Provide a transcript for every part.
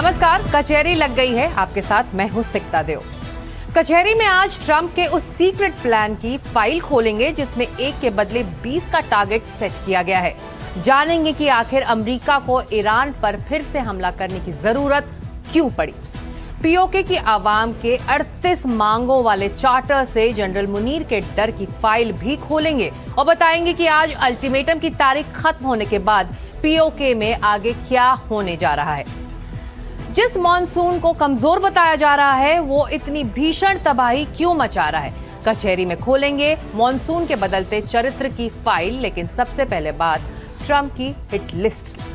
नमस्कार। कचहरी लग गई है, आपके साथ मैं हूं सिकता देव। कचहरी में आज ट्रंप के उस सीक्रेट प्लान की फाइल खोलेंगे जिसमें 1 के बदले 20 का टारगेट सेट किया गया है। जानेंगे कि आखिर अमेरिका को ईरान पर फिर से हमला करने की जरूरत क्यों पड़ी। पीओके की आवाम के 38 मांगों वाले चार्टर से जनरल मुनीर के डर की फाइल भी खोलेंगे और बताएंगे कि आज अल्टीमेटम की तारीख खत्म होने के बाद पीओके में आगे क्या होने जा रहा है। जिस मॉनसून को कमजोर बताया जा रहा है वो इतनी भीषण तबाही क्यों मचा रहा है। कचहरी में खोलेंगे मॉनसून के बदलते चरित्र की फाइल, लेकिन सबसे पहले बात ट्रंप की हिट लिस्ट की।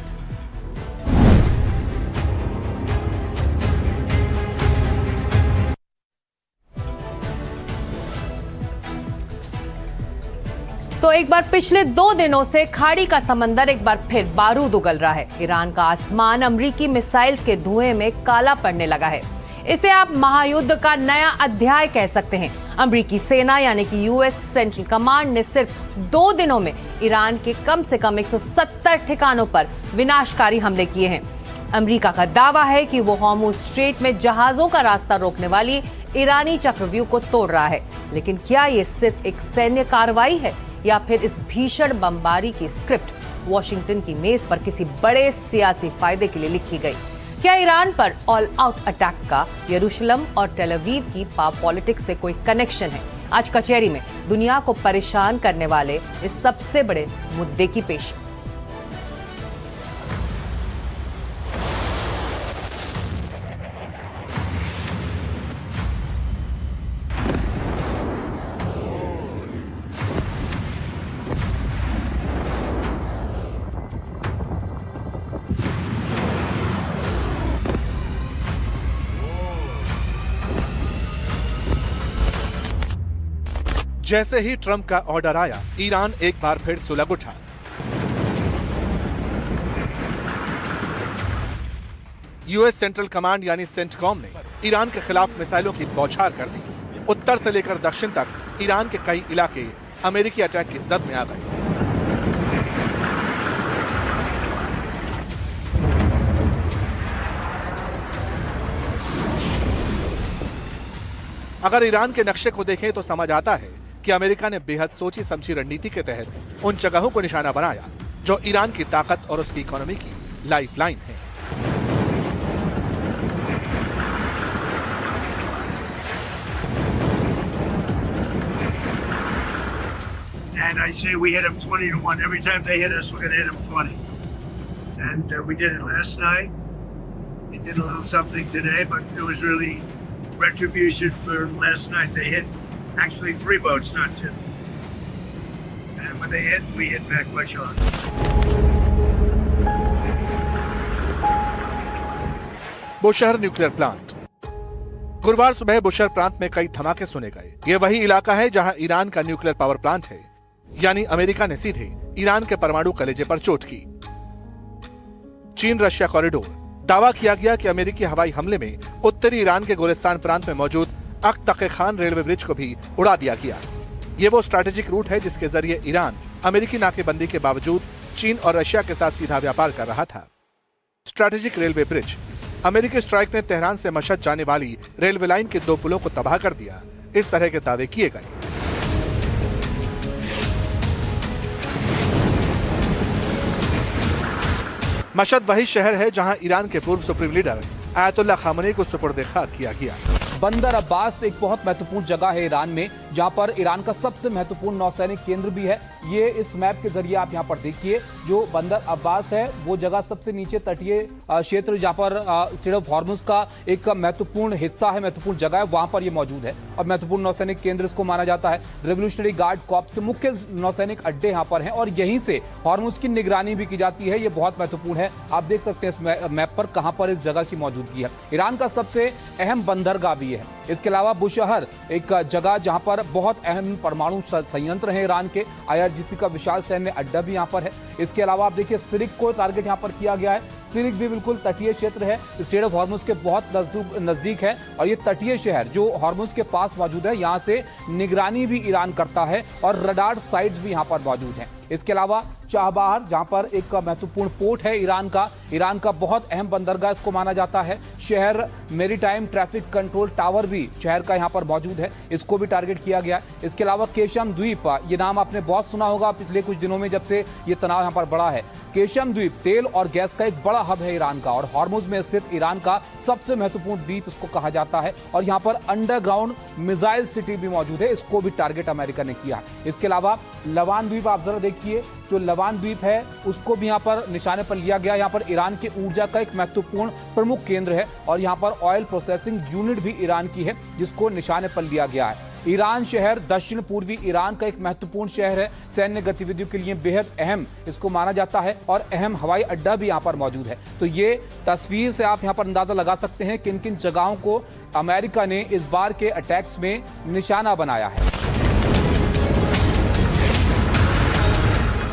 तो एक बार पिछले 2 दिनों से खाड़ी का समंदर एक बार फिर बारूद उगल रहा है। ईरान का आसमान अमेरिकी मिसाइल्स के धुएं में काला पड़ने लगा है। इसे आप महायुद्ध का नया अध्याय कह सकते हैं। अमेरिकी सेना यानी कि यूएस सेंट्रल कमांड ने सिर्फ 2 दिनों में ईरान के कम से कम 170 ठिकानों पर विनाशकारी हमले किए हैं। अमेरिका का दावा है कि वो हॉर्मुज स्ट्रेट में जहाजों का रास्ता रोकने वाली ईरानी चक्रव्यूह को तोड़ रहा है। लेकिन क्या ये सिर्फ एक सैन्य कार्रवाई है या फिर इस भीषण बमबारी की स्क्रिप्ट वॉशिंगटन की मेज पर किसी बड़े सियासी फायदे के लिए लिखी गई? क्या ईरान पर ऑल आउट अटैक का यरूशलेम और टेल अवीव की पावर पॉलिटिक्स से कोई कनेक्शन है? आज कचहरी में दुनिया को परेशान करने वाले इस सबसे बड़े मुद्दे की पेश। जैसे ही ट्रंप का ऑर्डर आया, ईरान एक बार फिर सुलग उठा। यूएस सेंट्रल कमांड यानी सेंटकॉम ने ईरान के खिलाफ मिसाइलों की बौछार कर दी। उत्तर से लेकर दक्षिण तक ईरान के कई इलाके अमेरिकी अटैक की जद में आ गए। अगर ईरान के नक्शे को देखें तो समझ आता है कि अमेरिका ने बेहद सोची समझी रणनीति के तहत उन जगहों को निशाना बनाया जो ईरान की ताकत और उसकी इकोनॉमी की लाइफलाइन है। And I say we hit them 20 to 1. Every time they hit us, we're going to hit them 20. And we did it last night. We did a little something today, but it was really retribution for last night. They hit actually 3 boats, not 2. And when they hit, we hit back much harder. Bushehr nuclear plant. गुरुवार सुबह बुशहर प्रांत में कई धमाके सुने गए। ये वही इलाका है जहां ईरान का न्यूक्लियर पावर प्लांट है, यानी अमेरिका ने सीधे ईरान के परमाणु कलेजे पर चोट की। चीन रशिया कॉरिडोर। दावा किया गया कि अमेरिकी हवाई हमले में उत्तरी ईरान के गोलिस्तान प्रांत में मौजूद अख्तक खान रेलवे ब्रिज को भी उड़ा दिया गया। ये वो स्ट्रैटेजिक रूट है जिसके जरिए ईरान अमेरिकी नाकेबंदी के बावजूद चीन और रशिया के साथ सीधा व्यापार कर रहा था। Strategic railway bridge. अमेरिकी स्ट्राइक ने तेहरान से मशहद जाने वाली रेलवे लाइन के 2 पुलों को तबाह कर दिया। इस तरह के दावे किए गए। मशहद वही शहर है जहां ईरान के पूर्व सुप्रीम लीडर आयतुल्लाह खामनेई को सुपुर्द खाक किया गया। बंदर अब्बास एक बहुत महत्वपूर्ण जगह है ईरान में, जहां पर ईरान का सबसे महत्वपूर्ण नौसैनिक केंद्र भी है। ये इस मैप के जरिए आप यहां पर देखिए, जो बंदर अब्बास है वो जगह सबसे नीचे तटीय क्षेत्र जहां पर स्ट्रेट ऑफ हॉर्मुज का एक महत्वपूर्ण हिस्सा है, महत्वपूर्ण जगह है, वहां पर ये मौजूद है और महत्वपूर्ण नौसैनिक केंद्र इसको माना जाता है। रेवोल्यूशनरी गार्ड कॉर्प्स के मुख्य नौसैनिक अड्डे यहाँ पर हैं और यहीं से हॉर्मुज की निगरानी भी की जाती है। ये बहुत महत्वपूर्ण है। आप देख सकते हैं इस मैप पर कहां पर इस जगह की मौजूदगी है। ईरान का सबसे अहम बंदरगाह भी है। इसके अलावा बुशहर एक जगह जहां पर बहुत अहम परमाणु संयंत्र है ईरान के, IRGC का विशाल सैन्य अड्डा भी यहां पर है। इसके अलावा आप देखिए सिरिक को टारगेट यहां पर किया गया है। सिरिक भी बिल्कुल तटीय क्षेत्र है, स्ट्रेट ऑफ हॉर्मुज के बहुत नजदीक है और ये तटीय शहर जो हॉर्मुज के पास मौजूद है, यहां से निगरानी भी ईरान करता है और रडार साइट्स भी यहां पर मौजूद हैं। इसके अलावा चाबहार, जहां पर एक महत्वपूर्ण पोर्ट है ईरान का बहुत अहम बंदरगाह इसको माना जाता है। शहर मेरीटाइम ट्रैफिक कंट्रोल टावर भी शहर का यहां पर मौजूद है, इसको भी टारगेट किया गया है। इसके अलावा केशम द्वीप, ये नाम आपने बहुत सुना होगा पिछले कुछ दिनों में जब से ये तनाव यहां पर बढ़ा है। केशम द्वीप तेल और गैस का एक बड़ा हब है ईरान का, और हॉर्मुज में स्थित ईरान का सबसे महत्वपूर्ण द्वीप इसको कहा जाता है। और यहां पर अंडरग्राउंड मिसाइल सिटी भी मौजूद है, इसको भी टारगेट अमेरिका ने किया है। इसके अलावा लवान द्वीप आप जरा देखिए, जो लवान द्वीप है उसको भी यहां पर निशाने पर लिया गया। यहां पर ईरान की ऊर्जा का एक महत्वपूर्ण प्रमुख केंद्र है, और यहां पर ऑयल प्रोसेसिंग यूनिट भी ईरान की है, जिसको निशाने पर लिया गया है। ईरान शहर दक्षिण पूर्वी ईरान का एक महत्वपूर्ण शहर है, सैन्य गतिविधियों के लिए बेहद अहम इसको माना जाता है, और अहम हवाई अड्डा भी यहाँ पर मौजूद है। तो ये तस्वीर से आप यहाँ पर अंदाजा लगा सकते हैं किन किन जगहों को अमेरिका ने इस बार के अटैक्स में निशाना बनाया है।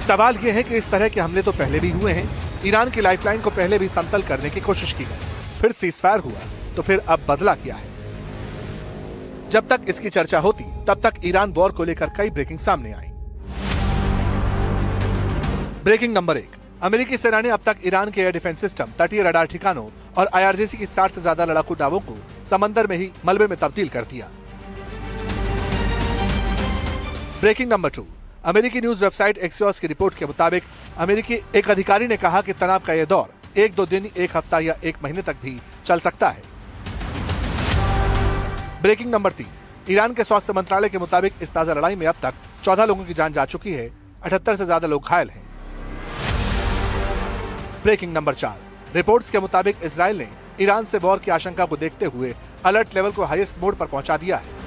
सवाल यह है कि इस तरह के हमले तो पहले भी हुए हैं। ईरान की लाइफलाइन को पहले भी समतल करने की कोशिश की गई, फिर सीजफायर हुआ, तो फिर अब बदला क्या है? जब तक इसकी चर्चा होती तब तक ईरान वॉर को लेकर कई ब्रेकिंग सामने आई। ब्रेकिंग नंबर 1, अमेरिकी सेना ने अब तक ईरान के एयर डिफेंस सिस्टम, तटीय रडार ठिकानों और IRGC की 60 से ज्यादा लड़ाकू नावों को समंदर में ही मलबे में तब्दील कर दिया। ब्रेकिंग नंबर 2, अमेरिकी न्यूज वेबसाइट एक्सियोस की रिपोर्ट के मुताबिक अमेरिकी एक अधिकारी ने कहा कि तनाव का यह दौर 1-2 दिन, 1 हफ्ता या 1 महीने तक भी चल सकता है। ब्रेकिंग नंबर 3, ईरान के स्वास्थ्य मंत्रालय के मुताबिक इस ताजा लड़ाई में अब तक 14 लोगों की जान जा चुकी है, 78 से ज्यादा लोग घायल हैं। ब्रेकिंग नंबर 4, रिपोर्ट्स के मुताबिक इजराइल ने ईरान से वॉर की आशंका को देखते हुए अलर्ट लेवल को हाईएस्ट मोड पर पहुंचा दिया है।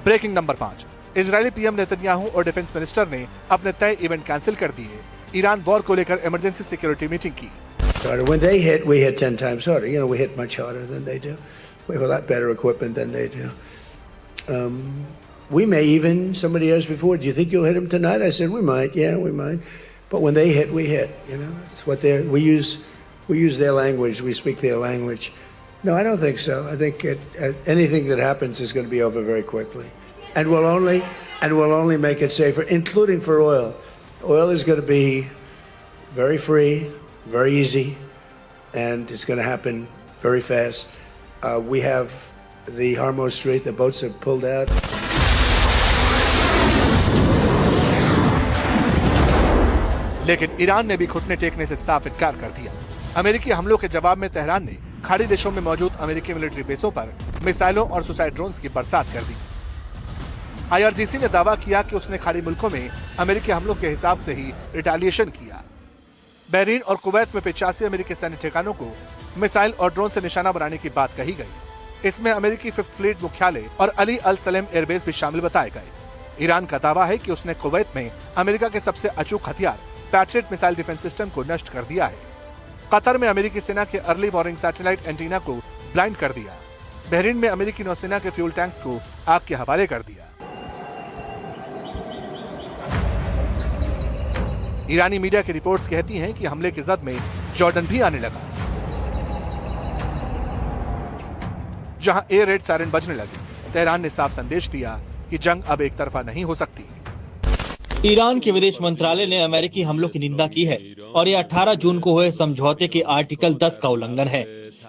Breaking number 5, Israeli PM Netanyahu और डिफेंस मिनिस्टर ने अपने तय इवेंट कैंसिल कर दिए, ईरान वॉर को लेकर इमरजेंसी सिक्योरिटी मीटिंग की। When they hit, we hit 10 times harder. You know, we hit much harder than they do. We have a lot better equipment than they do. We may even, somebody asked before, do you think you'll hit them tonight? I said, we might, yeah, we might. But when they hit, we hit, you know, it's what we use their language, we speak their language. No, I don't think so. I think anything that happens is going to be over very quickly. And we'll only make it safer, including for oil. Oil is going to be very free, very easy, and it's going to happen very fast. We have the Hormuz Strait, the boats have pulled out. लेकिन Iran ने भी घुटने टेकने से साफ इनकार कर दिया। अमेरिकी हमलों के जवाब में तेहरान ने खाड़ी देशों में मौजूद अमेरिकी मिलिट्री बेसों पर मिसाइलों और सुसाइड ड्रोन्स की बरसात कर दी। IRGC ने दावा किया कि उसने खाड़ी मुल्कों में अमेरिकी हमलों के हिसाब से ही रिटेलिएशन किया। बहरीन और कुवैत में 85 अमेरिकी सैन्य ठिकानों को मिसाइल और ड्रोन से निशाना बनाने की बात कही गई। इसमें अमेरिकी 5th फ्लीट मुख्यालय और अली अल सलेम एयरबेस भी शामिल बताए गए। ईरान का दावा है कि उसने कुवैत में अमेरिका के सबसे अचूक हथियार पैट्रियट मिसाइल डिफेंस सिस्टम को नष्ट कर दिया है। कतर में अमेरिकी सेना के अर्ली वार्निंग सैटेलाइट एंटीना को ब्लाइंड कर दिया। बहरीन में अमेरिकी नौसेना के फ्यूल टैंक्स को आग के हवाले कर दिया। ईरानी मीडिया की रिपोर्ट्स कहती हैं कि हमले की जद में जॉर्डन भी आने लगा, जहां एयर रेड सायरन बजने लगे। तेहरान ने साफ संदेश दिया कि जंग अब एक तरफा नहीं हो सकती। ईरान के विदेश मंत्रालय ने अमेरिकी हमलों की निंदा की है और ये 18 जून को हुए समझौते के आर्टिकल 10 का उल्लंघन है।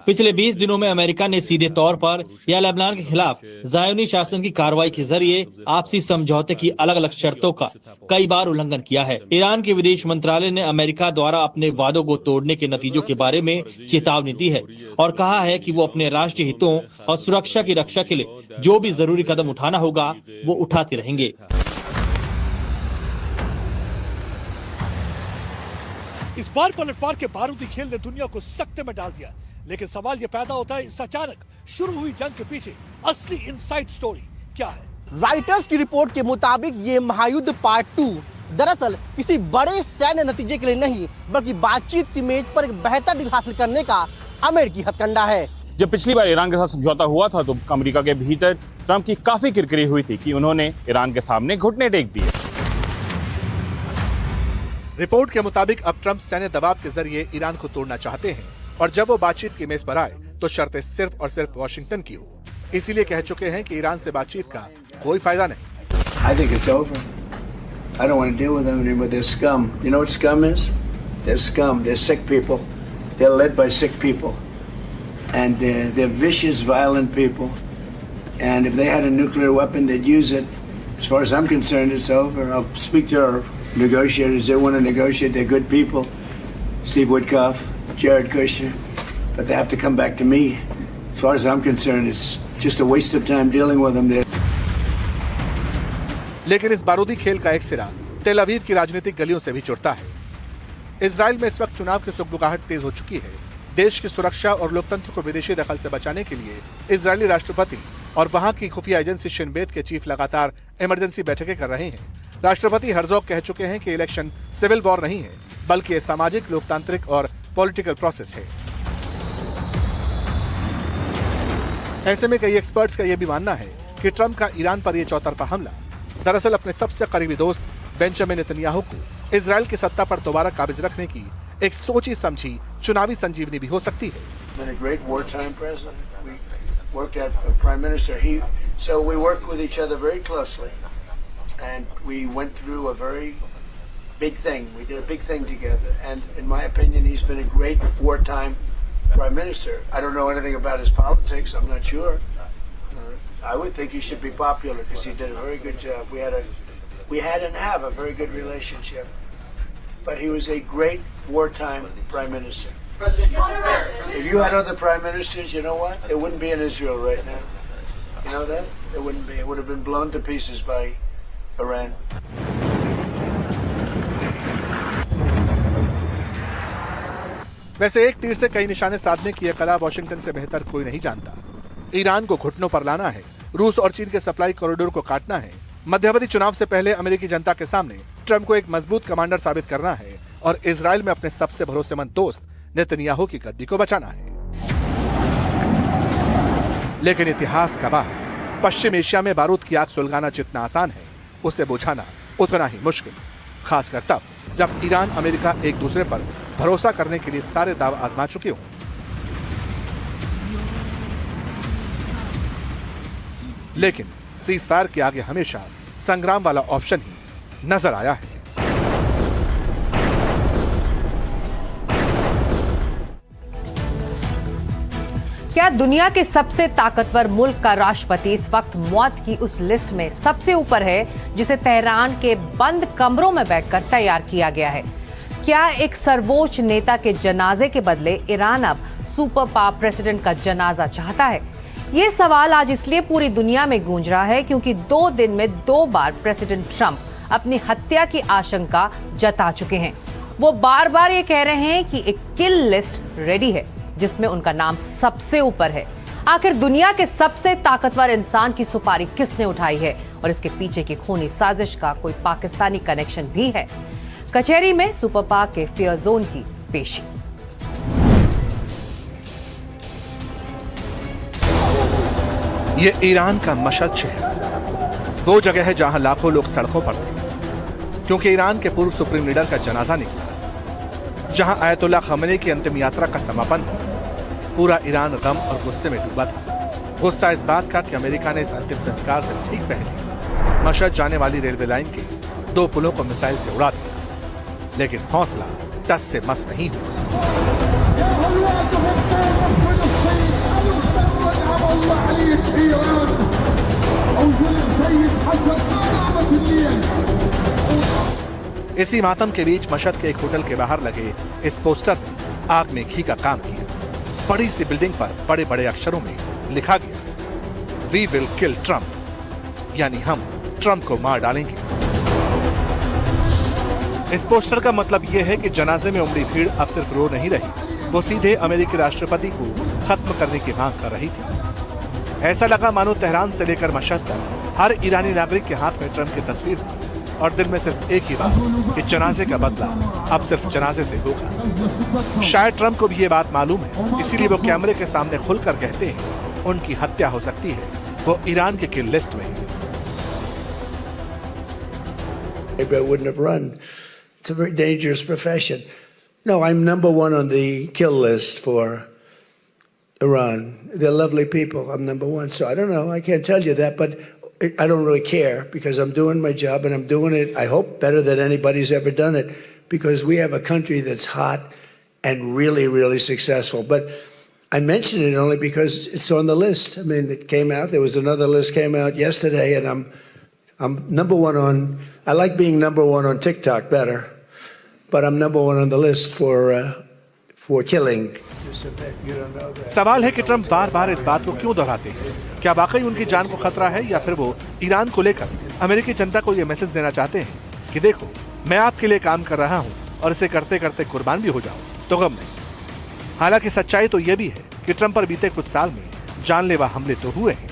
पिछले 20 दिनों में अमेरिका ने सीधे तौर पर या लेबनान के खिलाफ ज़ायोनी शासन की कार्रवाई के जरिए आपसी समझौते की अलग अलग शर्तों का कई बार उल्लंघन किया है। ईरान के विदेश मंत्रालय ने अमेरिका द्वारा अपने वादों को तोड़ने के नतीजों के बारे में चेतावनी दी है और कहा है कि वो अपने राष्ट्रीय हितों और सुरक्षा की रक्षा के लिए जो भी जरूरी कदम उठाना होगा वो उठाते रहेंगे। इस बार पलटवार के बारूदी खेल ने दुनिया को सकते में डाल दिया, लेकिन सवाल ये पैदा होता है इस अचानक शुरू हुई जंग के पीछे असली इनसाइड स्टोरी क्या है। राइटर्स की रिपोर्ट के मुताबिक ये महायुद्ध पार्ट 2 दरअसल किसी बड़े सैन्य नतीजे के लिए नहीं बल्कि बातचीत की मेज पर एक बेहतर डील हासिल करने का अमेरिकी हथकंडा है। जब पिछली बार ईरान के साथ समझौता हुआ था तो अमेरिका के भीतर ट्रंप की काफी किरकिरी हुई थी कि उन्होंने ईरान के सामने घुटने टेक दिए। रिपोर्ट के मुताबिक अब ट्रंप सैन्य दबाव के जरिए ईरान को तोड़ना चाहते हैं और जब वो बातचीत की मेज पर आए तो शर्तें सिर्फ और सिर्फ वॉशिंगटन की हो। इसीलिए कह चुके हैं कि ईरान से बातचीत का कोई फायदा नहीं। I think it's over. I don't want to deal with them anymore. They're scum. You know what scum is? They're scum. They're sick people. They're led by sick people. And they're vicious, violent people. And if they had a nuclear weapon, they'd use it. As far as I'm concerned, it's over. I'll speak to our negotiators. They want to negotiate. They're good people. Steve Witkoff, Jared Kushner. But they have to come back to me. As far as I'm concerned, it's just a waste of time dealing with them. लेकिन इस बारूदी खेल का एक सिरा तेल अवीव की राजनीतिक गलियों से भी जुड़ता है। इजराइल में इस वक्त चुनाव की सुगबुगाहट तेज हो चुकी है। देश की सुरक्षा और लोकतंत्र को विदेशी दखल से बचाने के लिए इजरायली राष्ट्रपति और वहां की खुफिया एजेंसी शिन बेत के चीफ लगातार इमरजेंसी बैठकें कर रहे हैं। राष्ट्रपति हर्जोग कह चुके हैं कि इलेक्शन सिविल वॉर नहीं है, बल्कि ये सामाजिक, लोकतांत्रिक और पॉलिटिकल प्रोसेस है। ऐसे में कई एक्सपर्ट्स का यह भी मानना है कि ट्रंप का ईरान पर यह चौतरफा हमला दरअसल अपने सबसे करीबी दोस्त बेंजामिन नेतन्याहू को इजराइल की सत्ता पर दोबारा काबिज रखने की एक सोची समझी चुनावी संजीवनी भी हो सकती है। Been a great wartime president. We worked at Prime Minister. So we worked with each other very closely, and we went through a very big thing. We did a big thing together, and in my opinion, he's been a great wartime Prime Minister. I don't know anything about his politics. I'm not sure. I would think he should be popular because he did a very good job. We had and have a very good relationship. But he was a great wartime prime minister. If you had other prime ministers, you know what? It wouldn't be in Israel right now. You know that? It wouldn't be. It would have been blown to pieces by Iran. वैसे एक तीर से कई निशाने साधने की यह कला वॉशिंगटन से बेहतर कोई नहीं जानता। ईरान को घुटनों पर लाना है, रूस और चीन के सप्लाई कॉरिडोर को काटना है, मध्यावधि चुनाव से पहले अमेरिकी जनता के सामने ट्रंप को एक मजबूत कमांडर साबित करना है और इजराइल में अपने सबसे भरोसेमंद दोस्त नेतन्याहू की गद्दी को बचाना है। लेकिन इतिहास गवाह है, पश्चिम एशिया में बारूद की आग सुलगाना जितना आसान है, उसे बुझाना उतना ही मुश्किल, खासकर तब जब ईरान अमेरिका एक दूसरे पर भरोसा करने के लिए सारे दाव आजमा चुके हों। लेकिन सीज फायर के आगे हमेशा संग्राम वाला ऑप्शन ही नजर आया है। क्या दुनिया के सबसे ताकतवर मुल्क का राष्ट्रपति इस वक्त मौत की उस लिस्ट में सबसे ऊपर है जिसे तेहरान के बंद कमरों में बैठकर तैयार किया गया है? क्या एक सर्वोच्च नेता के जनाजे के बदले ईरान अब सुपर पावर प्रेसिडेंट का जनाजा चाहता है? ये सवाल आज इसलिए पूरी दुनिया में गूंज रहा है क्योंकि 2 दिन में 2 बार प्रेसिडेंट ट्रंप अपनी हत्या की आशंका जता चुके हैं। वो बार बार ये कह रहे हैं कि एक किल लिस्ट रेडी है जिसमें उनका नाम सबसे ऊपर है। आखिर दुनिया के सबसे ताकतवर इंसान की सुपारी किसने उठाई है और इसके पीछे की खूनी साजिश का कोई पाकिस्तानी कनेक्शन भी है? कचहरी में सुपर पाक के फेयर जोन की पेशी। ये ईरान का मशहद शहर, 2 जगह है जहां लाखों लोग सड़कों पर थे क्योंकि ईरान के पूर्व सुप्रीम लीडर का जनाजा निकला। जहां आयतुल्लाह खमेनी की अंतिम यात्रा का समापन हुआ, पूरा ईरान गम और गुस्से में डूबा था। गुस्सा इस बात का कि अमेरिका ने इस अंतिम संस्कार से ठीक पहले मशहद जाने वाली रेलवे लाइन के 2 पुलों को मिसाइल से उड़ा दिया। लेकिन हौसला टस से मस नहीं हुआ। इसी मातम के बीच मशहद के एक होटल के बाहर लगे इस पोस्टर ने आग में घी का काम किया। बड़ी सी बिल्डिंग पर बड़े बड़े अक्षरों में लिखा गया, वी विल किल ट्रंप, यानी हम ट्रंप को मार डालेंगे। इस पोस्टर का मतलब यह है कि जनाजे में उमड़ी भीड़ अब सिर्फ रो नहीं रही, वो सीधे अमेरिकी राष्ट्रपति को खत्म करने की मांग कर रही थी। ऐसा लगा मानो तेहरान से लेकर मशहद तक हर ईरानी नागरिक के हाथ में ट्रंप की तस्वीर थी और दिल में सिर्फ एक ही बात कि जनाजे का बदला अब सिर्फ जनाजे से होगा। शायद ट्रंप को भी ये बात मालूम है, इसीलिए वो कैमरे के सामने खुलकर कहते हैं उनकी हत्या हो सकती है, वो ईरान के किल लिस्ट में है। Maybe I wouldn't have run. It's a very dangerous profession. No, I'm number 1 on the kill list for Iran. They're lovely people. I'm number 1. So I don't know. I can't tell you that. But I don't really care because I'm doing my job and I'm doing it, I hope, better than anybody's ever done it because we have a country that's hot and really, really successful. But I mention it only because it's on the list. I mean, it came out. There was another list came out yesterday, and I'm number one on. I like being number one on TikTok better, but I'm number one on the list for killing. सवाल है कि Trump बार-बार इस बात को क्यों दोहराते हैं? क्या वाकई उनकी जान को खतरा है या फिर वो ईरान को लेकर अमेरिकी जनता को ये मैसेज देना चाहते हैं कि देखो, मैं आपके लिए काम कर रहा हूं और इसे करते-करते कुर्बान भी हो जाऊं तो गम नहीं। हालांकि सच्चाई तो यह भी है कि ट्रंप पर बीते कुछ साल में जानलेवा हमले तो हुए हैं।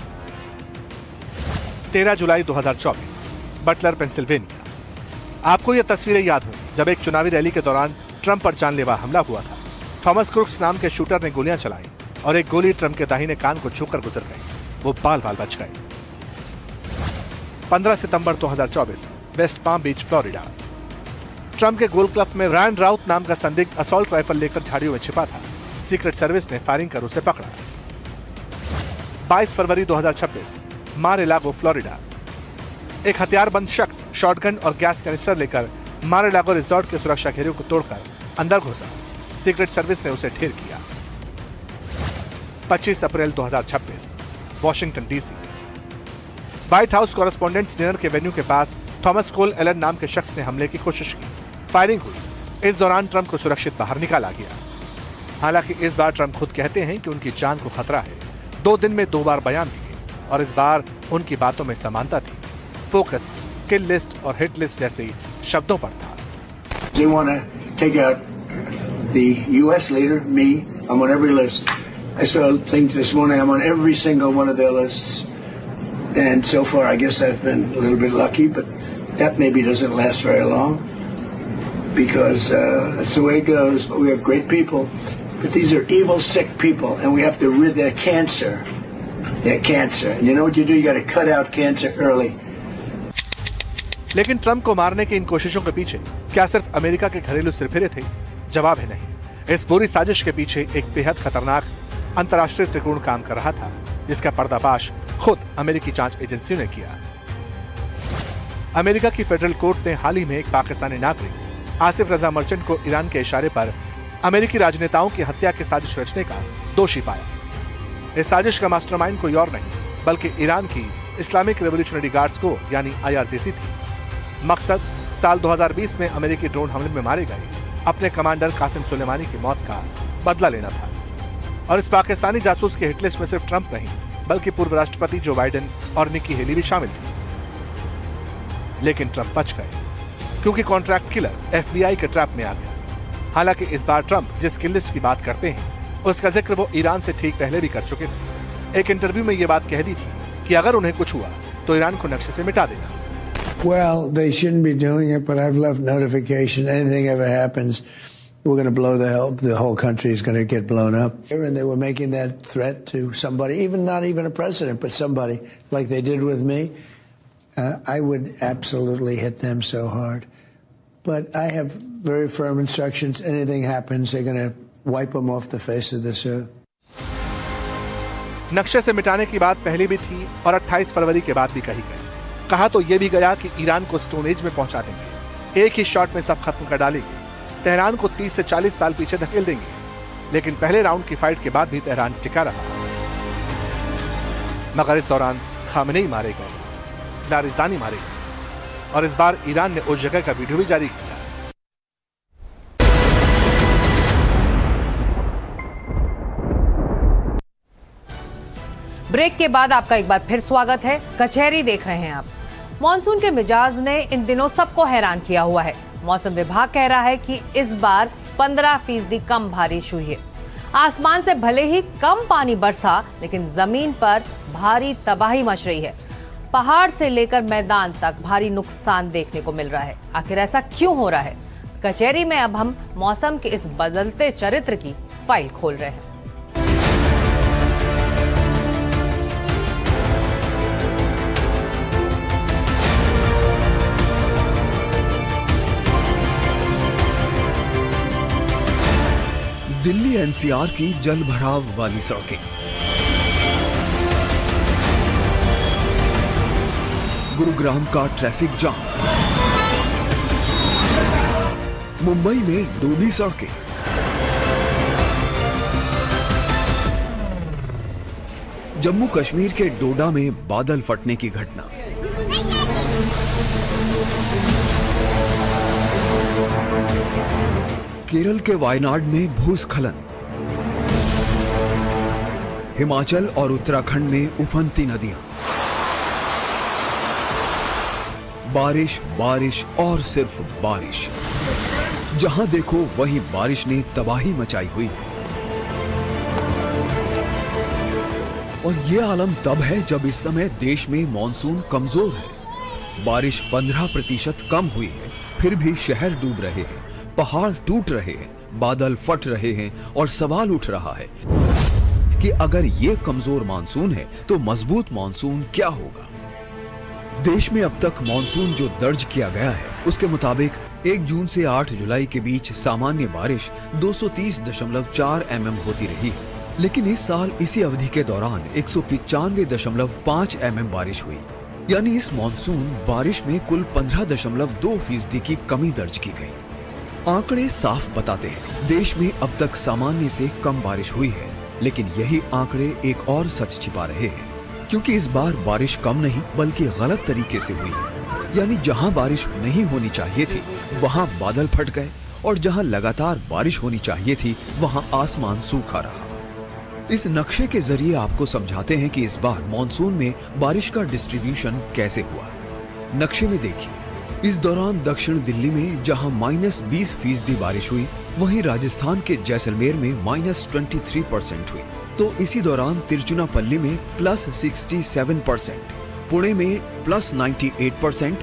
13 जुलाई 2024, बटलर, पेंसिल्वेनिया। आपको यह तस्वीरें याद हों जब एक चुनावी रैली के दौरान ट्रंप पर जानलेवा हमला हुआ था। थॉमस क्रुक्स नाम के शूटर ने गोलियां चलाई और एक गोली ट्रंप के दाहिने कान को छूकर गुजर गई। वो बाल-बाल बच गए। 15 सितंबर 2024, वेस्ट पाम बीच, फ्लोरिडा। ट्रंप के गोल्फ क्लब में रैन राउत नाम का संदिग्ध असॉल्ट राइफल लेकर झाड़ियों में छिपा था। सीक्रेट सर्विस ने फायरिंग कर उसे पकड़ा। 22 फरवरी 2026, मार-ए-लागो, फ्लोरिडा। एक हथियारबंद शख्स शॉटगन और गैस कैनिस्टर लेकर मार-ए-लागो रिजॉर्ट के सुरक्षा घेरे को तोड़कर अंदर घुसा। सीक्रेट सर्विस ने उसे ढेर किया। 25 अप्रैल 2026, Washington DC. White house correspondents dinner के वेन्यू के पास थॉमस कोल एलन नाम के शख्स ने हमले की कोशिश की। फायरिंग हुई। इस दौरान ट्रंप को सुरक्षित बाहर निकाला गया। हालांकि इस बार ट्रंप खुद कहते हैं कि उनकी जान को खतरा है। 2 दिन में 2 बार बयान दिए और इस बार उनकी बातों में समानता थी। फोकस किल लिस्ट और हिट लिस्ट जैसे शब्दों पर था। They want to take out the U.S. leader, me. I'm on every list. I saw things this morning. I'm on every single one of their lists. And so far, I guess I've been a little bit lucky, but that maybe doesn't last very long because that's the way it goes. But we have great people. But these are evil, sick people, and we have to rid their cancer. Their cancer. And you know what you do? You got to cut out cancer early. लेकिन Trump को मारने की इन कोशिशों के पीछे क्या सिर्फ America के घरेलू सिरफिरे थे? जवाब है नहीं। इस पूरी साजिश के पीछे एक बेहद खतरनाक अंतर्राष्ट्रीय त्रिकोण काम कर रहा था, जिसका पर्दाफाश खुद अमेरिकी जांच एजेंसियों ने किया। अमेरिका की फेडरल कोर्ट ने हाल ही में एक पाकिस्तानी नागरिक आसिफ रजा मर्चेंट को ईरान के इशारे पर अमेरिकी राजनेताओं की हत्या की साजिश रचने का दोषी पाया। इस साजिश का मास्टरमाइंड कोई और नहीं बल्कि ईरान की इस्लामिक रेवोल्यूशनरी गार्ड्स को यानी IRGC थी। मकसद साल 2020 में अमेरिकी ड्रोन हमले में मारे गए अपने कमांडर कासिम सुलेमानी की मौत का बदला लेना था। और इस पाकिस्तानी जासूस के हिटलिस्ट में सिर्फ ट्रंप नहीं बल्कि पूर्व राष्ट्रपति जो बाइडेन और निकी हेली भी शामिल थे। लेकिन ट्रंप बच गए क्योंकि कॉन्ट्रैक्ट किलर FBI के ट्रैप में आ गया। हालांकि इस बार ट्रंप जिस किल लिस्ट की बात करते हैं उसका जिक्र वो ईरान से ठीक पहले भी कर चुके थे। एक इंटरव्यू में ये बात कह दी थी कि अगर उन्हें कुछ हुआ तो ईरान को नक्शे से मिटा देना। Well, they shouldn't be doing it, but I've left notification. Anything ever happens, we're going to blow the whole country is going to get blown up. And they were making that threat to somebody, not even a president, but somebody, like they did with me. I would absolutely hit them so hard. But I have very firm instructions. Anything happens, they're going to wipe them off the face of this earth. नक्शे से मिटाने की बात पहले भी थी और 28 फरवरी के बाद भी कही गई। कहा तो यह भी गया कि ईरान को स्टोन एज में पहुंचा देंगे, एक ही शॉट में सब खत्म कर डालेंगे, तेहरान को 30 से 40 साल पीछे धकेल देंगे। लेकिन पहले राउंड की फाइट के बाद भी तेहरान टिका रहा। मगर इस दौरान खामेनेई मारे गए, लारिजानी मारे गए और इस बार ईरान ने उस जगह का वीडियो भी जारी किया। ब्रेक के बाद आपका एक बार फिर स्वागत है। कचहरी देख रहे हैं आप। मॉनसून के मिजाज ने इन दिनों सबको हैरान किया हुआ है। मौसम विभाग कह रहा है कि इस बार 15% कम बारिश हुई है। आसमान से भले ही कम पानी बरसा लेकिन जमीन पर भारी तबाही मच रही है। पहाड़ से लेकर मैदान तक भारी नुकसान देखने को मिल रहा है। आखिर ऐसा क्यों हो रहा है? कचहरी में अब हम मौसम के इस बदलते चरित्र की फाइल खोल रहे हैं। दिल्ली NCR की जल भराव वाली सड़कें, गुरुग्राम का ट्रैफिक जाम, मुंबई में डूबी सड़कें, जम्मू कश्मीर के डोडा में बादल फटने की घटना, केरल के वायनाड में भूस्खलन, हिमाचल और उत्तराखंड में उफनती नदियां, बारिश बारिश और सिर्फ बारिश। जहां देखो वहीं बारिश ने तबाही मचाई हुई है। और ये आलम तब है जब इस समय देश में मॉनसून कमजोर है। बारिश 15% कम हुई है, फिर भी शहर डूब रहे हैं, पहाड़ टूट रहे हैं, बादल फट रहे हैं और सवाल उठ रहा है कि अगर ये कमजोर मानसून है तो मजबूत मानसून क्या होगा। देश में अब तक मानसून जो दर्ज किया गया है उसके मुताबिक 1 जून से 8 जुलाई के बीच सामान्य बारिश 230.4 mm होती रही है, लेकिन इस साल इसी अवधि के दौरान 195.5 mm बारिश हुई। यानी इस मानसून बारिश में कुल 15.2% की कमी दर्ज की गई। आंकड़े साफ बताते हैं देश में अब तक सामान्य से कम बारिश हुई है, लेकिन यही आंकड़े एक और सच छिपा रहे हैं, क्योंकि इस बार बारिश कम नहीं बल्कि गलत तरीके से हुई है। यानी जहां बारिश नहीं होनी चाहिए थी वहां बादल फट गए और जहां लगातार बारिश होनी चाहिए थी वहां आसमान सूखा रहा। इस नक्शे के जरिए आपको समझाते हैं कि इस बार मॉनसून में बारिश का डिस्ट्रीब्यूशन कैसे हुआ। नक्शे में देखिए, इस दौरान दक्षिण दिल्ली में जहां -20% बारिश हुई, वहीं राजस्थान के जैसलमेर में -23% हुई। तो इसी दौरान तिरुचिरापल्ली में +67%, पुणे में +98%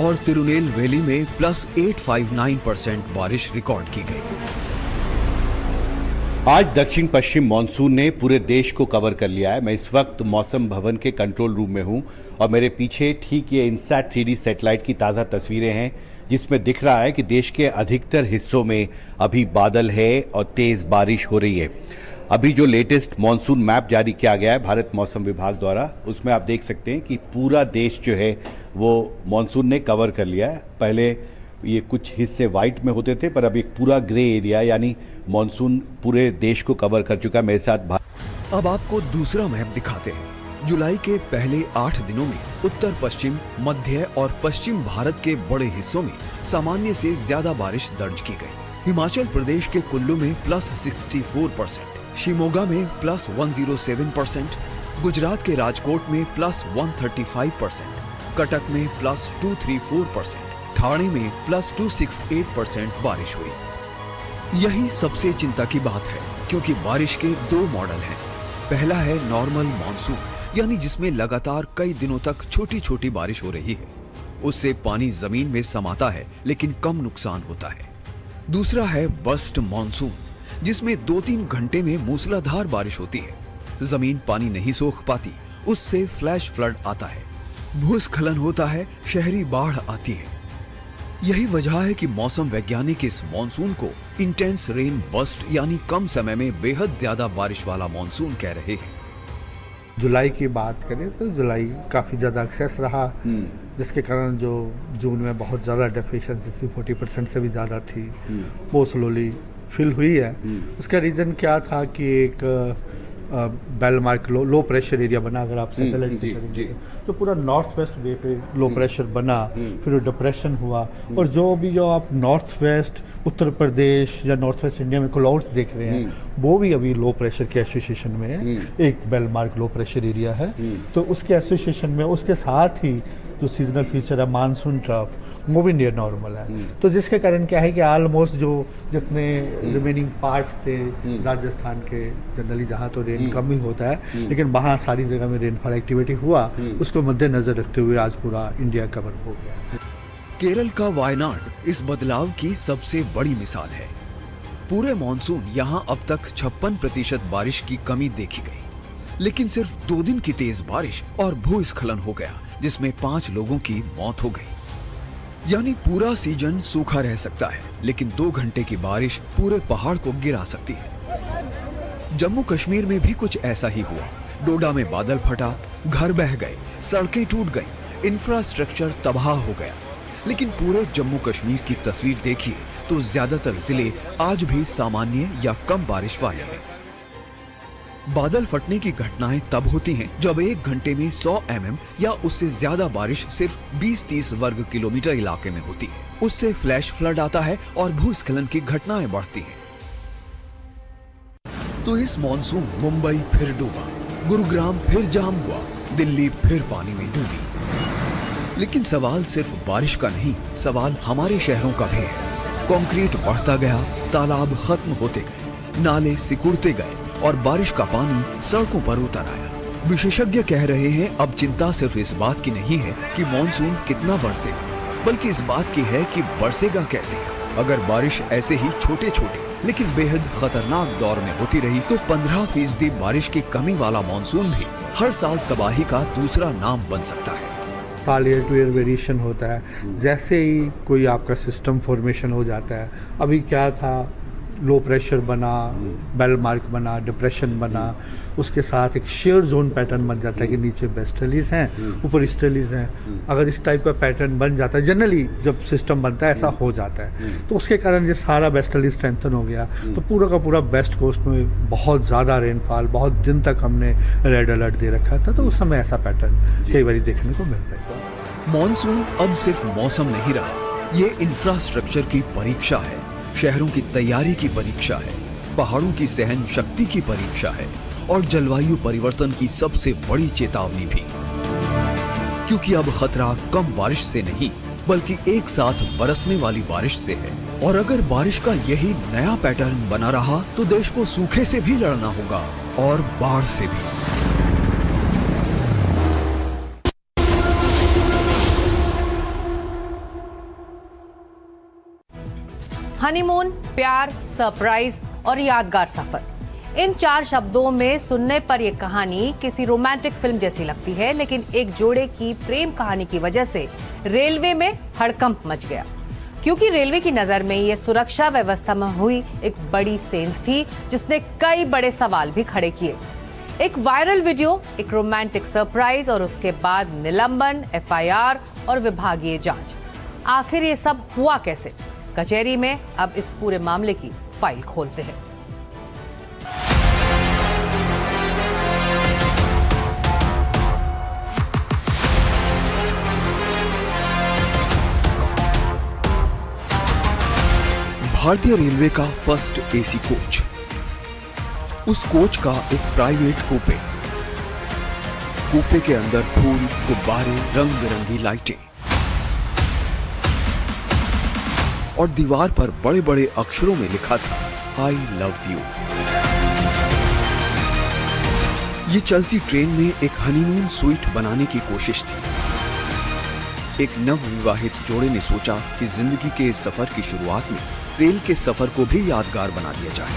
और तिरुनेलवेली में +859% बारिश रिकॉर्ड की गई। आज दक्षिण पश्चिम मानसून ने पूरे देश को कवर कर लिया है। मैं इस वक्त मौसम भवन के कंट्रोल रूम में हूं और मेरे पीछे ठीक ये इनसैट 3D सैटेलाइट की ताज़ा तस्वीरें हैं, जिसमें दिख रहा है कि देश के अधिकतर हिस्सों में अभी बादल है और तेज़ बारिश हो रही है। अभी जो लेटेस्ट मानसून मैप जारी किया गया है भारत मौसम विभाग द्वारा, उसमें आप देख सकते हैं कि पूरा देश जो है वो मानसून ने कवर कर लिया है। पहले ये कुछ हिस्से वाइट में होते थे, पर अब एक पूरा ग्रे एरिया यानी मानसून पूरे देश को कवर कर चुका है। मेरे साथ अब आपको दूसरा मैप दिखाते हैं। जुलाई के पहले 8 दिनों में उत्तर पश्चिम, मध्य और पश्चिम भारत के बड़े हिस्सों में सामान्य से ज्यादा बारिश दर्ज की गई। हिमाचल प्रदेश के कुल्लू में +64%, शिमोगा में +107%, गुजरात के राजकोट में +135%, कटक में +234%, ठाणे में +268% बारिश हुई। यही सबसे चिंता की बात है, क्योंकि बारिश के 2 मॉडल हैं। पहला है नॉर्मल मानसून, यानी जिसमें लगातार कई दिनों तक छोटी छोटी बारिश हो रही है। उससे पानी जमीन में समाता है लेकिन कम नुकसान होता है। दूसरा है बस्ट मानसून, जिसमें 2-3 घंटे में मूसलाधार बारिश होती है, जमीन पानी नहीं सोख पाती, उससे फ्लैश फ्लड आता है, भूस्खलन होता है, शहरी बाढ़ आती है। यही वजह है कि मौसम वैज्ञानिक इस मानसून को इंटेंस रेन बस्ट यानी कम समय में बेहद ज्यादा बारिश वाला मानसून कह रहे हैं। जुलाई की बात करें तो जुलाई काफ़ी ज़्यादा एक्सेस रहा, जिसके कारण जो जून में बहुत ज़्यादा डेफिशिएंसी 40% से भी ज़्यादा थी, वो स्लोली फिल हुई है। उसका रीज़न क्या था कि एक बेलमार्क लो प्रेशर एरिया बना। अगर आप सैटेलाइट से करेंगे तो पूरा नॉर्थ वेस्ट वे पे लो प्रेशर बना, फिर डिप्रेशन हुआ, और जो आप नॉर्थ वेस्ट उत्तर प्रदेश या नॉर्थ वेस्ट इंडिया में क्लाउड्स देख रहे हैं, वो भी अभी लो प्रेशर के एसोसिएशन में है। एक बेलमार्क लो प्रेशर एरिया है, तो उसके एसोसिएशन में उसके साथ ही जो सीजनल फीचर है मानसून ट्रफ, वो भी नियर नॉर्मल है। तो जिसके कारण क्या है कि ऑलमोस्ट जो जितने रिमेनिंग पार्ट्स थे राजस्थान के, जनरली जहाँ तो रेन कम ही होता है, लेकिन वहाँ सारी जगह में रेनफॉल एक्टिविटी हुआ, उसको मद्देनजर रखते हुए आज पूरा इंडिया कवर हो गया। केरल का वायनाड इस बदलाव की सबसे बड़ी मिसाल है। पूरे मॉनसून यहाँ अब तक 56% बारिश की कमी देखी गई, लेकिन सिर्फ 2 दिन की तेज बारिश और भूस्खलन हो गया, जिसमें 5 लोगों की मौत हो गई। यानी पूरा सीजन सूखा रह सकता है, लेकिन 2 घंटे की बारिश पूरे पहाड़ को गिरा सकती है। जम्मू कश्मीर में भी कुछ ऐसा ही हुआ। डोडा में बादल फटा, घर बह गए, सड़कें टूट गई, इंफ्रास्ट्रक्चर तबाह हो गया। लेकिन पूरे जम्मू कश्मीर की तस्वीर देखिए तो ज्यादातर जिले आज भी सामान्य या कम बारिश वाले हैं। बादल फटने की घटनाएं तब होती हैं जब एक घंटे में 100 mm या उससे ज्यादा बारिश सिर्फ 20-30 वर्ग किलोमीटर इलाके में होती है। उससे फ्लैश फ्लड आता है और भूस्खलन की घटनाएं बढ़ती हैं। तो इस मॉनसून मुंबई फिर डूबा, गुरुग्राम फिर जाम हुआ, दिल्ली फिर पानी में डूबी। लेकिन सवाल सिर्फ बारिश का नहीं, सवाल हमारे शहरों का भी है। कंक्रीट बढ़ता गया, तालाब खत्म होते गए, नाले सिकुड़ते गए और बारिश का पानी सड़कों पर उतर आया। विशेषज्ञ कह रहे हैं अब चिंता सिर्फ इस बात की नहीं है कि मॉनसून कितना बरसेगा, बल्कि इस बात की है कि बरसेगा कैसे। अगर बारिश ऐसे ही छोटे छोटे लेकिन बेहद खतरनाक दौर में होती रही तो 15% बारिश की कमी वाला मॉनसून भी हर साल तबाही का दूसरा नाम बन सकता है। साल ईयर टू ईयर वेरिएशन होता है। जैसे ही कोई आपका सिस्टम फॉर्मेशन हो जाता है, अभी क्या था, लो प्रेशर बना, बेल मार्क बना, डिप्रेशन बना, उसके साथ एक शेयर जोन पैटर्न बन जाता है कि नीचे वेस्टर्लीज हैं, ऊपर ईस्टर्लीज हैं। अगर इस टाइप का पैटर्न बन जाता है, जनरली जब सिस्टम बनता है ऐसा हो जाता है, तो उसके कारण जो सारा वेस्टर्ली स्ट्रेंथन हो गया तो पूरा का पूरा वेस्ट कोस्ट में बहुत ज़्यादा रेनफॉल, बहुत दिन तक हमने रेड अलर्ट दे रखा था। तो उस समय ऐसा पैटर्न कई बार देखने को मिलता है। मॉनसून अब सिर्फ मौसम नहीं रहा, ये इंफ्रास्ट्रक्चर की परीक्षा है, शहरों की तैयारी की परीक्षा है, पहाड़ों की सहन शक्ति की परीक्षा है और जलवायु परिवर्तन की सबसे बड़ी चेतावनी भी। क्योंकि अब खतरा कम बारिश से नहीं बल्कि एक साथ बरसने वाली बारिश से है। और अगर बारिश का यही नया पैटर्न बना रहा तो देश को सूखे से भी लड़ना होगा और बाढ़ से भी। हनीमून, प्यार, सरप्राइज और यादगार सफर, इन 4 शब्दों में सुनने पर यह कहानी किसी रोमांटिक फिल्म जैसी लगती है। लेकिन एक जोड़े की प्रेम कहानी की वजह से रेलवे में हड़कंप मच गया, क्योंकि रेलवे की नजर में यह सुरक्षा व्यवस्था में हुई एक बड़ी सेंध थी जिसने कई बड़े सवाल भी खड़े किए। एक वायरल वीडियो, एक रोमांटिक सरप्राइज और उसके बाद निलंबन, FIR और विभागीय जांच। आखिर ये सब हुआ कैसे? कचहरी में अब इस पूरे मामले की फाइल खोलते हैं। भारतीय रेलवे का फर्स्ट AC कोच, उस कोच का एक प्राइवेट कूपे, कूपे के अंदर फूल, गुब्बारे, रंग बिरंगी लाइटें और दीवार पर बड़े बड़े अक्षरों में लिखा था आई लव यू। ये चलती ट्रेन में एक हनीमून स्वीट बनाने की कोशिश थी। एक नवविवाहित जोड़े ने सोचा कि जिंदगी के इस सफर की शुरुआत में रेल के सफर को भी यादगार बना दिया जाए।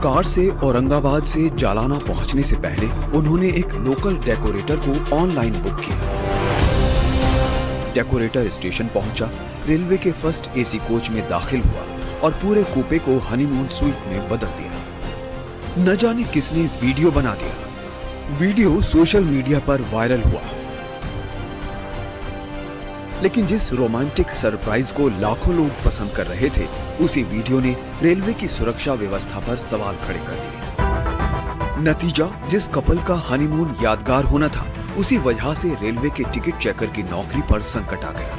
कार से औरंगाबाद से जालाना पहुंचने से पहले उन्होंने एक लोकल डेकोरेटर को ऑनलाइन बुक किया। डेकोरेटर स्टेशन पहुंचा, रेलवे के फर्स्ट AC कोच में दाखिल हुआ और पूरे कूपे को हनीमून स्वीट में बदल दिया। न जाने किसने वीडियो बना दिया। वीडियो सोशल मीडिया पर वायरल हुआ। लेकिन जिस रोमांटिक सरप्राइज को लाखों लोग पसंद कर रहे थे, उसी वीडियो ने रेलवे की सुरक्षा व्यवस्था पर सवाल खड़े कर दिए। नतीजा, जिस कपल का हनीमून यादगार होना था, उसी वजह से रेलवे के टिकट चेकर की नौकरी पर संकट आ गया।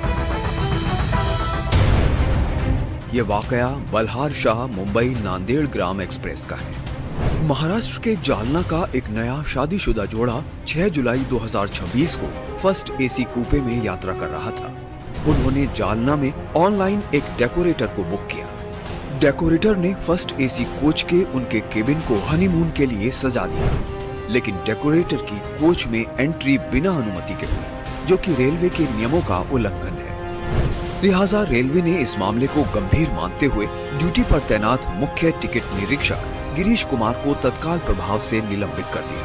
ये वाकया बल्हार शाह मुंबई नांदेड़ ग्राम एक्सप्रेस का है। महाराष्ट्र के जालना का एक नया शादीशुदा जोड़ा 6 जुलाई 2026 को फर्स्ट AC कूपे में यात्रा कर रहा था। उन्होंने जालना में ऑनलाइन एक डेकोरेटर को बुक किया। डेकोरेटर ने फर्स्ट AC कोच के उनके केबिन को हनीमून के लिए सजा दिया, लेकिन डेकोरेटर की कोच में एंट्री बिना अनुमति के हुई, जो कि रेलवे के नियमों का उल्लंघन है। लिहाजा रेलवे ने इस मामले को गंभीर मानते हुए ड्यूटी पर तैनात मुख्य टिकट निरीक्षक गिरीश कुमार को तत्काल प्रभाव से निलंबित कर दिया।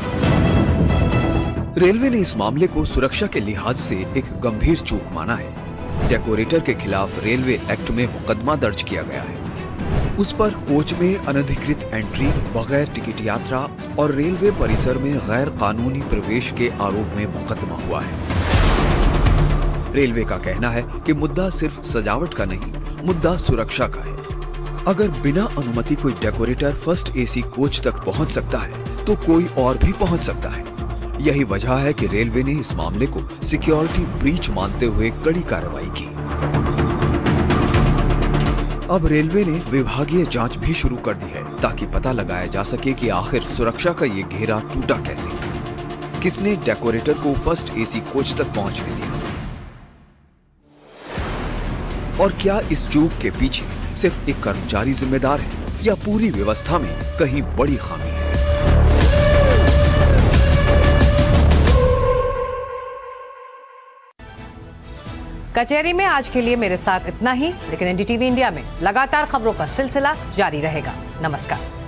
रेलवे ने इस मामले को सुरक्षा के लिहाज से एक गंभीर चूक माना है। डेकोरेटर के खिलाफ रेलवे एक्ट में मुकदमा दर्ज किया गया है। उस पर कोच में अनधिकृत एंट्री, बगैर टिकट यात्रा और रेलवे परिसर में गैर कानूनी प्रवेश के आरोप में मुकदमा हुआ है। रेलवे का कहना है कि मुद्दा सिर्फ सजावट का नहीं, मुद्दा सुरक्षा का है। अगर बिना अनुमति कोई डेकोरेटर फर्स्ट एसी कोच तक पहुंच सकता है तो कोई और भी पहुंच सकता है। यही वजह है कि रेलवे ने इस मामले को सिक्योरिटी ब्रीच मानते हुए कड़ी कार्रवाई की। अब रेलवे ने विभागीय जांच भी शुरू कर दी है ताकि पता लगाया जा सके कि आखिर सुरक्षा का ये घेरा टूटा कैसे, किसने डेकोरेटर को फर्स्ट एसी कोच तक पहुंचने दिया, और क्या इस चूक के पीछे सिर्फ एक कर्मचारी जिम्मेदार है या पूरी व्यवस्था में कहीं बड़ी खामी है। कचहरी में आज के लिए मेरे साथ इतना ही, लेकिन एनडीटीवी इंडिया में लगातार खबरों का सिलसिला जारी रहेगा। नमस्कार।